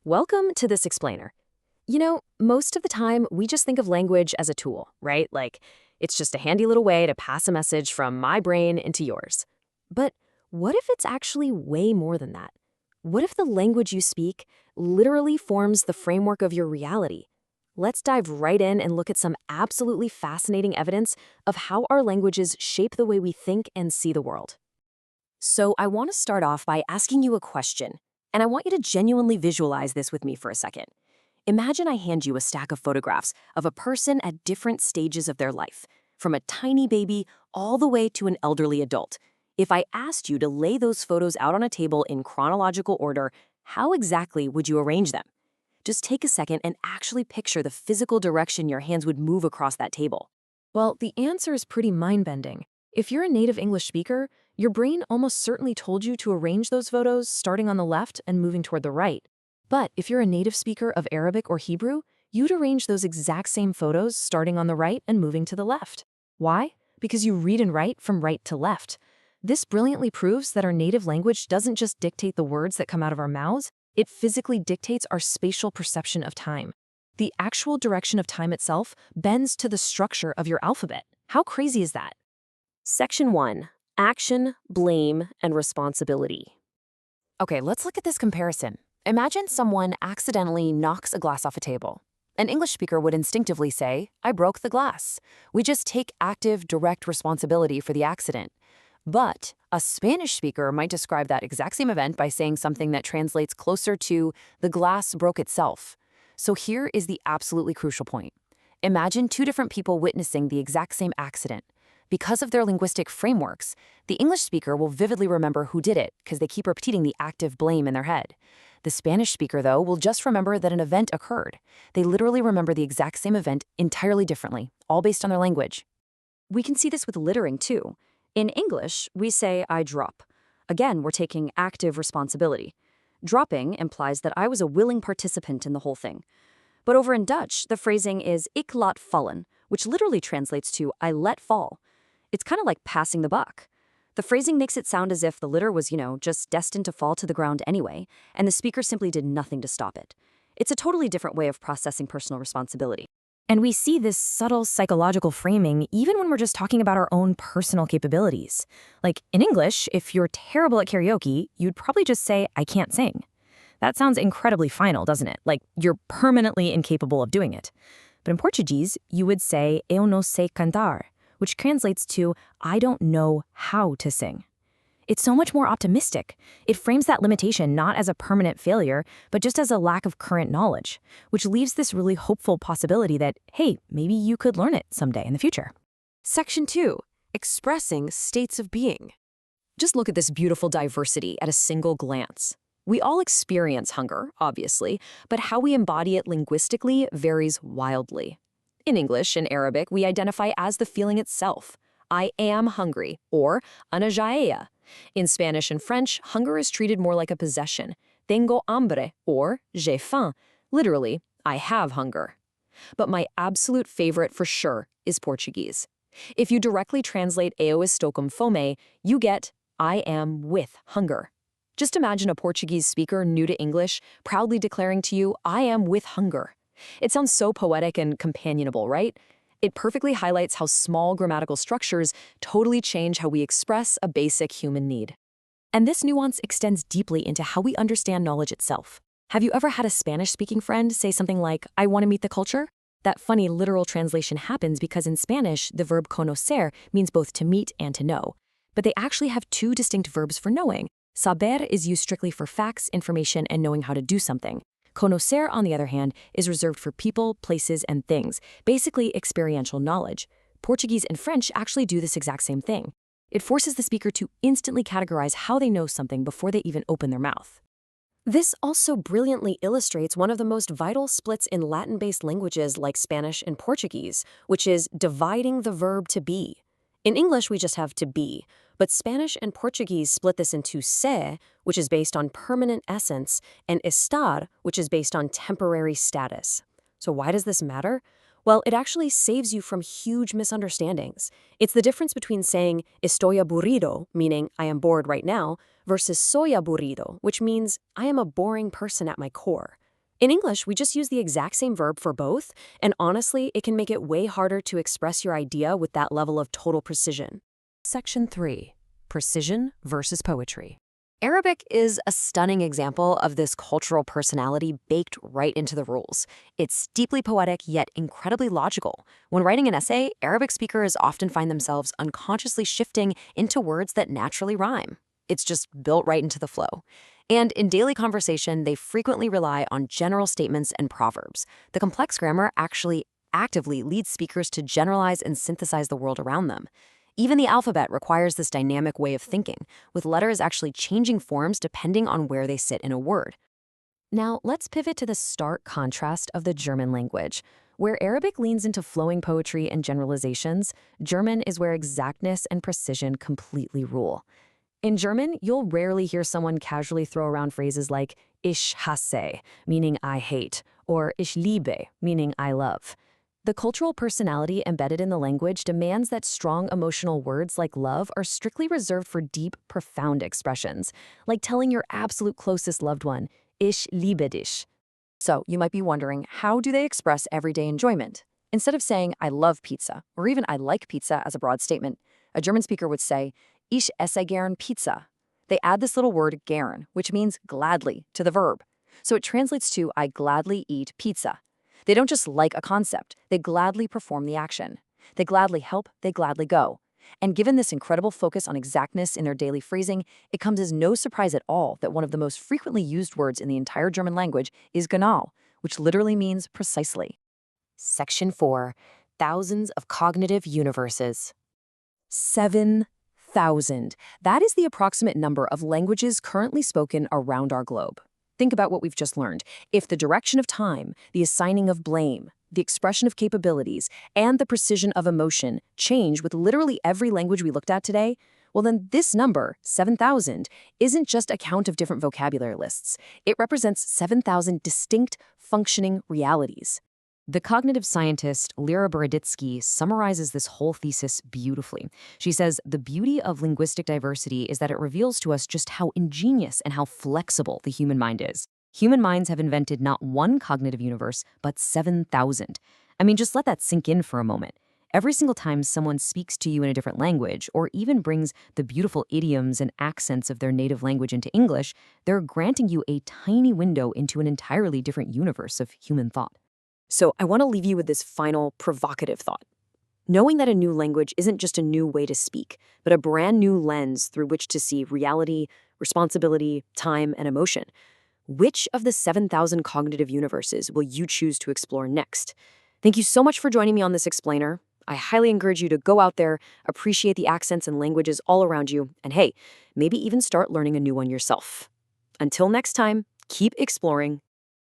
Welcome to this explainer. Most of the time, we just think of language as a tool, right? Like, it's just a handy little way to pass a message from my brain into yours. But what if it's actually way more than that? What if the language you speak literally forms the framework of your reality? Let's dive right in and look at some absolutely fascinating evidence of how our languages shape the way we think and see the world. So I want to start off by asking you a question, and I want you to genuinely visualize this with me for a second. Imagine I hand you a stack of photographs of a person at different stages of their life, from a tiny baby all the way to an elderly adult. If I asked you to lay those photos out on a table in chronological order, how exactly would you arrange them? Just take a second and actually picture the physical direction your hands would move across that table. Well, the answer is pretty mind-bending. If you're a native English speaker, your brain almost certainly told you to arrange those photos starting on the left and moving toward the right. But if you're a native speaker of Arabic or Hebrew, you'd arrange those exact same photos starting on the right and moving to the left. Why? Because you read and write from right to left. This brilliantly proves that our native language doesn't just dictate the words that come out of our mouths, it physically dictates our spatial perception of time. The actual direction of time itself bends to the structure of your alphabet. How crazy is that? Section 1. Action, blame, and responsibility. Okay, let's look at this comparison. Imagine someone accidentally knocks a glass off a table. An English speaker would instinctively say, "I broke the glass." We just take active, direct responsibility for the accident. But a Spanish speaker might describe that exact same event by saying something that translates closer to "the glass broke itself." So here is the absolutely crucial point. Imagine two different people witnessing the exact same accident. Because of their linguistic frameworks, the English speaker will vividly remember who did it because they keep repeating the active blame in their head. The Spanish speaker, though, will just remember that an event occurred. They literally remember the exact same event entirely differently, all based on their language. We can see this with littering, too. In English, we say, "I drop." Again, we're taking active responsibility. Dropping implies that I was a willing participant in the whole thing. But over in Dutch, the phrasing is "ik laat vallen," which literally translates to "I let fall." It's kind of like passing the buck. The phrasing makes it sound as if the litter was, just destined to fall to the ground anyway, and the speaker simply did nothing to stop it. It's a totally different way of processing personal responsibility. And we see this subtle psychological framing even when we're just talking about our own personal capabilities. Like in English, if you're terrible at karaoke, you'd probably just say, "I can't sing." That sounds incredibly final, doesn't it? Like you're permanently incapable of doing it. But in Portuguese, you would say, "Eu não sei cantar," which translates to, "I don't know how to sing." It's so much more optimistic. It frames that limitation not as a permanent failure, but just as a lack of current knowledge, which leaves this really hopeful possibility that, hey, maybe you could learn it someday in the future. Section 2. Expressing states of being. Just look at this beautiful diversity at a single glance. We all experience hunger, obviously, but how we embody it linguistically varies wildly. In English and Arabic, we identify as the feeling itself. "I am hungry," or "ana jaea." In Spanish and French, hunger is treated more like a possession. "Tengo hambre," or "j'ai faim." Literally, "I have hunger." But my absolute favorite for sure is Portuguese. If you directly translate "eu estou com fome," you get "I am with hunger." Just imagine a Portuguese speaker new to English proudly declaring to you, "I am with hunger." It sounds so poetic and companionable, right? It perfectly highlights how small grammatical structures totally change how we express a basic human need. And this nuance extends deeply into how we understand knowledge itself. Have you ever had a Spanish-speaking friend say something like, "I want to meet the culture"? That funny literal translation happens because in Spanish, the verb conocer means both to meet and to know. But they actually have two distinct verbs for knowing. Saber is used strictly for facts, information, and knowing how to do something. Conocer, on the other hand, is reserved for people, places, and things, basically experiential knowledge. Portuguese and French actually do this exact same thing. It forces the speaker to instantly categorize how they know something before they even open their mouth. This also brilliantly illustrates one of the most vital splits in Latin-based languages like Spanish and Portuguese, which is dividing the verb to be. In English, we just have to be, but Spanish and Portuguese split this into ser, which is based on permanent essence, and estar, which is based on temporary status. So why does this matter? Well, it actually saves you from huge misunderstandings. It's the difference between saying estoy aburrido, meaning I am bored right now, versus soy aburrido, which means I am a boring person at my core. In English, we just use the exact same verb for both, and honestly, it can make it way harder to express your idea with that level of total precision. Section 3. Precision versus poetry. Arabic is a stunning example of this cultural personality baked right into the rules. It's deeply poetic, yet incredibly logical. When writing an essay, Arabic speakers often find themselves unconsciously shifting into words that naturally rhyme. It's just built right into the flow. And in daily conversation, they frequently rely on general statements and proverbs. The complex grammar actually actively leads speakers to generalize and synthesize the world around them. Even the alphabet requires this dynamic way of thinking, with letters actually changing forms depending on where they sit in a word. Now, let's pivot to the stark contrast of the German language. Where Arabic leans into flowing poetry and generalizations, German is where exactness and precision completely rule. In German, you'll rarely hear someone casually throw around phrases like ich hasse, meaning I hate, or ich liebe, meaning I love. The cultural personality embedded in the language demands that strong emotional words like love are strictly reserved for deep, profound expressions, like telling your absolute closest loved one, ich liebe dich. So you might be wondering, how do they express everyday enjoyment? Instead of saying, I love pizza, or even I like pizza as a broad statement, a German speaker would say, ich esse gern Pizza. They add this little word gern, which means gladly, to the verb. So it translates to I gladly eat pizza. They don't just like a concept, they gladly perform the action. They gladly help, they gladly go. And given this incredible focus on exactness in their daily phrasing, it comes as no surprise at all that one of the most frequently used words in the entire German language is genau, which literally means precisely. Section 4. Thousands of cognitive universes. 7,000. That is the approximate number of languages currently spoken around our globe. Think about what we've just learned. If the direction of time, the assigning of blame, the expression of capabilities, and the precision of emotion change with literally every language we looked at today, well then this number, 7,000, isn't just a count of different vocabulary lists. It represents 7,000 distinct, functioning realities. The cognitive scientist Lera Boroditsky summarizes this whole thesis beautifully. She says, the beauty of linguistic diversity is that it reveals to us just how ingenious and how flexible the human mind is. Human minds have invented not one cognitive universe, but 7,000. I mean, just let that sink in for a moment. Every single time someone speaks to you in a different language, or even brings the beautiful idioms and accents of their native language into English, they're granting you a tiny window into an entirely different universe of human thought. So I want to leave you with this final provocative thought. Knowing that a new language isn't just a new way to speak, but a brand new lens through which to see reality, responsibility, time, and emotion. Which of the 7,000 cognitive universes will you choose to explore next? Thank you so much for joining me on this explainer. I highly encourage you to go out there, appreciate the accents and languages all around you, and hey, maybe even start learning a new one yourself. Until next time, keep exploring,